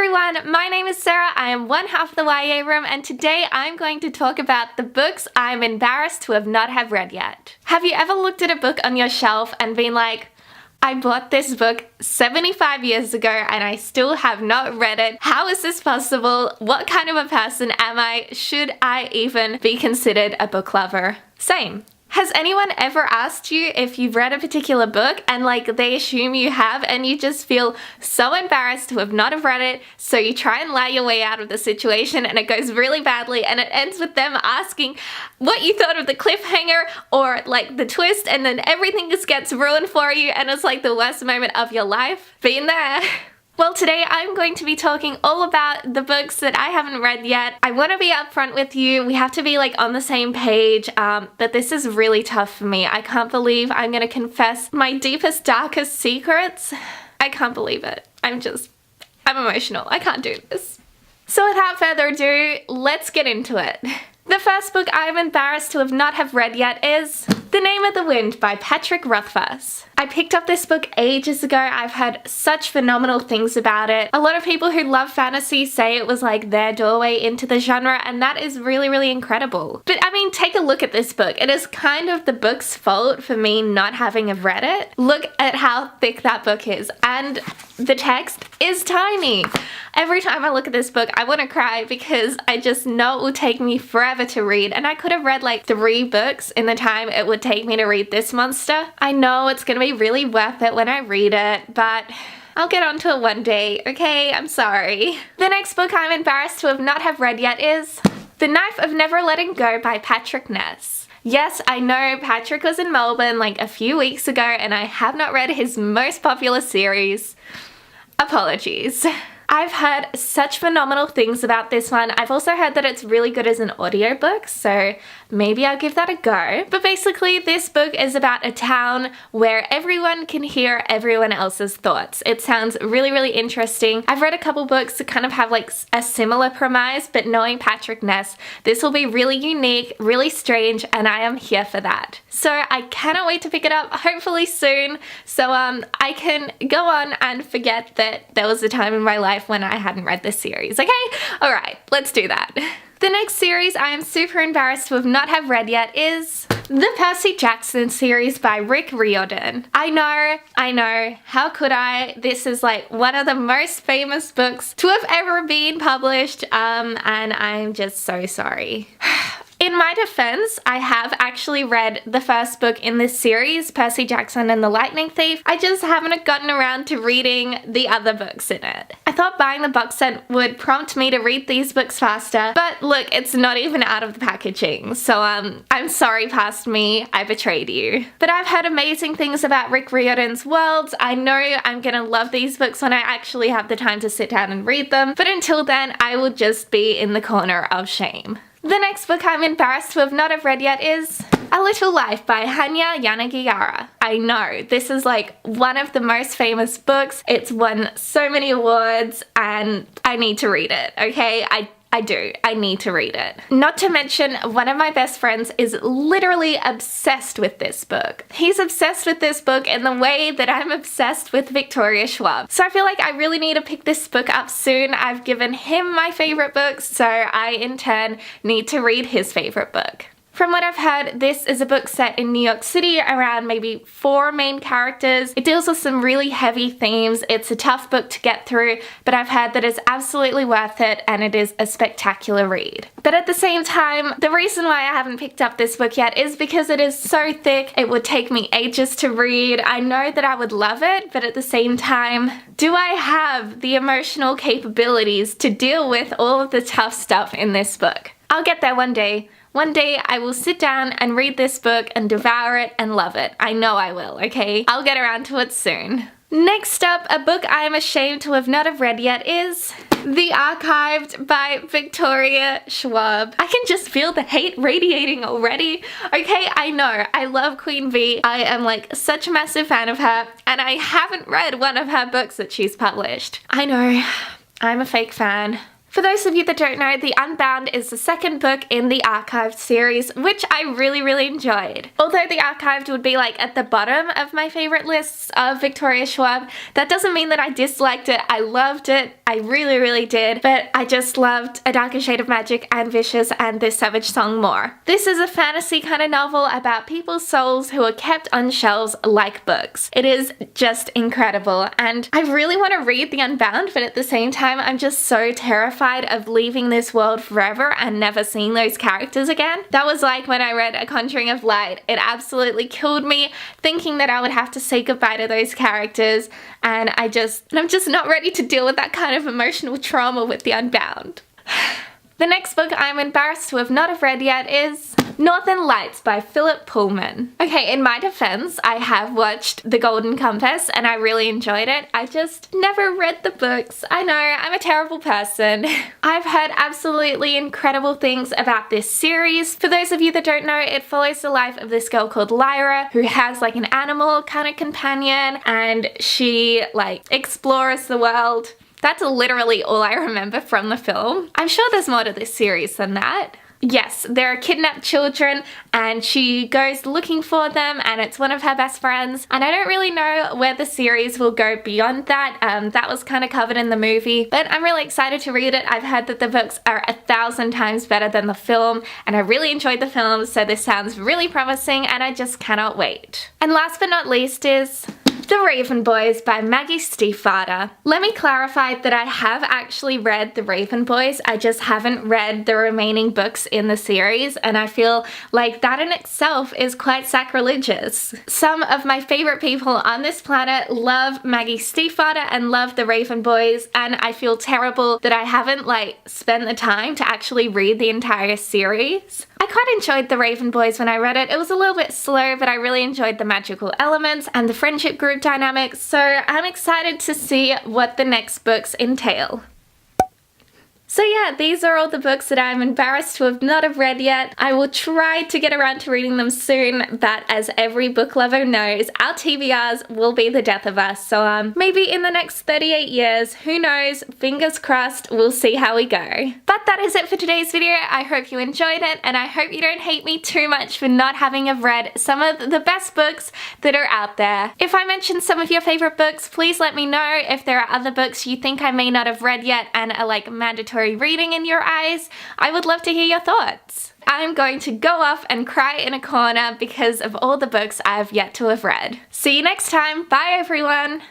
everyone, my name is Sarah, I am one half of the YA Room, and today I'm going to talk about the books I'm embarrassed to have not have read yet. Have you ever looked at a book on your shelf and been like, I bought this book 75 years ago and I still have not read it. How is this possible? What kind of a person am I? Should I even be considered a book lover? Same. Has anyone ever asked you if you've read a particular book and they assume you have and you just feel so embarrassed to have not have read it, so you try and lie your way out of the situation and it goes really badly and it ends with them asking what you thought of the cliffhanger or the twist, and then everything just gets ruined for you and it's like the worst moment of your life? Been there. Well, today I'm going to be talking all about the books that I haven't read yet. I want to be upfront with you. We have to be on the same page, but this is really tough for me. I can't believe I'm going to confess my deepest, darkest secrets. I can't believe it. I'm emotional. I can't do this. So without further ado, let's get into it. The first book I'm embarrassed to have not have read yet is The Name of the Wind by Patrick Rothfuss. I picked up this book ages ago. I've heard such phenomenal things about it. A lot of people who love fantasy say it was their doorway into the genre, and that is really, really incredible. But I mean, take a look at this book. It is kind of the book's fault for me not having have read it. Look at how thick that book is, and the text is tiny. Every time I look at this book, I want to cry because I just know it will take me forever to read, and I could have read 3 books in the time it would take me to read this monster. I know it's gonna be really worth it when I read it, but I'll get onto it one day, okay? I'm sorry. The next book I'm embarrassed to have not have read yet is The Knife of Never Letting Go by Patrick Ness. Yes, I know Patrick was in Melbourne a few weeks ago and I have not read his most popular series. Apologies. I've heard such phenomenal things about this one. I've also heard that it's really good as an audiobook, so maybe I'll give that a go. But basically, this book is about a town where everyone can hear everyone else's thoughts. It sounds really, really interesting. I've read a couple books that kind of have a similar premise, but knowing Patrick Ness, this will be really unique, really strange, and I am here for that. So I cannot wait to pick it up, hopefully soon, so I can go on and forget that there was a time in my life when I hadn't read this series, okay? Alright, let's do that. The next series I am super embarrassed to have not have read yet is the Percy Jackson series by Rick Riordan. I know, how could I? This is one of the most famous books to have ever been published, and I'm just so sorry. In my defense, I have actually read the first book in this series, Percy Jackson and the Lightning Thief. I just haven't gotten around to reading the other books in it. I thought buying the box set would prompt me to read these books faster, but look, it's not even out of the packaging. So I'm sorry past me, I betrayed you. But I've heard amazing things about Rick Riordan's worlds. I know I'm gonna love these books when I actually have the time to sit down and read them, but until then, I will just be in the corner of shame. The next book I'm embarrassed to have not have read yet is A Little Life by Hanya Yanagihara. I know, this is one of the most famous books. It's won so many awards and I need to read it, okay? I need to read it. Not to mention, one of my best friends is literally obsessed with this book. He's obsessed with this book in the way that I'm obsessed with Victoria Schwab. So I feel I really need to pick this book up soon. I've given him my favorite books, so I in turn need to read his favorite book. From what I've heard, this is a book set in New York City around maybe 4 main characters. It deals with some really heavy themes. It's a tough book to get through, but I've heard that it's absolutely worth it and it is a spectacular read. But at the same time, the reason why I haven't picked up this book yet is because it is so thick. It would take me ages to read. I know that I would love it, but at the same time, do I have the emotional capabilities to deal with all of the tough stuff in this book? I'll get there one day. One day I will sit down and read this book and devour it and love it. I know I will, okay? I'll get around to it soon. Next up, a book I am ashamed to have not have read yet is The Archived by Victoria Schwab. I can just feel the hate radiating already. Okay, I know, I love Queen Bee. I am such a massive fan of her, and I haven't read one of her books that she's published. I know, I'm a fake fan. For those of you that don't know, The Unbound is the second book in the Archived series, which I really enjoyed. Although The Archived would be like at the bottom of my favorite lists of Victoria Schwab, that doesn't mean that I disliked it. I loved it. I really did. But I just loved A Darker Shade of Magic and Vicious and This Savage Song more. This is a fantasy kind of novel about people's souls who are kept on shelves like books. It is just incredible, and I really want to read The Unbound, but at the same time I'm just so terrified of leaving this world forever and never seeing those characters again. That was like when I read A Conjuring of Light. It absolutely killed me thinking that I would have to say goodbye to those characters, and I'm just not ready to deal with that kind of emotional trauma with The Unbound. The next book I'm embarrassed to have not have read yet is Northern Lights by Philip Pullman. Okay, in my defense, I have watched The Golden Compass and I really enjoyed it. I just never read the books. I know, I'm a terrible person. I've heard absolutely incredible things about this series. For those of you that don't know, it follows the life of this girl called Lyra, who has like an animal kind of companion, and she like explores the world. That's literally all I remember from the film. I'm sure there's more to this series than that. Yes, there are kidnapped children and she goes looking for them, and it's one of her best friends. And I don't really know where the series will go beyond that. That was kind of covered in the movie, but I'm really excited to read it. I've heard that the books are 1,000 times better than the film, and I really enjoyed the film, so this sounds really promising and I just cannot wait. And last but not least is The Raven Boys by Maggie Stiefvater. Let me clarify that I have actually read The Raven Boys, I just haven't read the remaining books in the series, and I feel like that in itself is quite sacrilegious. Some of my favorite people on this planet love Maggie Stiefvater and love The Raven Boys, and I feel terrible that I haven't like spent the time to actually read the entire series. I quite enjoyed The Raven Boys when I read it. It was a little bit slow, but I really enjoyed the magical elements and the friendship group dynamics, so I'm excited to see what the next books entail. So yeah, these are all the books that I'm embarrassed to have not have read yet. I will try to get around to reading them soon, but as every book lover knows, our TBRs will be the death of us. So maybe in the next 38 years, who knows, fingers crossed, we'll see how we go. But that is it for today's video. I hope you enjoyed it, and I hope you don't hate me too much for not having have read some of the best books that are out there. If I mentioned some of your favorite books, please let me know. If there are other books you think I may not have read yet and are like mandatory reading in your eyes, I would love to hear your thoughts. I'm going to go off and cry in a corner because of all the books I have yet to have read. See you next time. Bye everyone.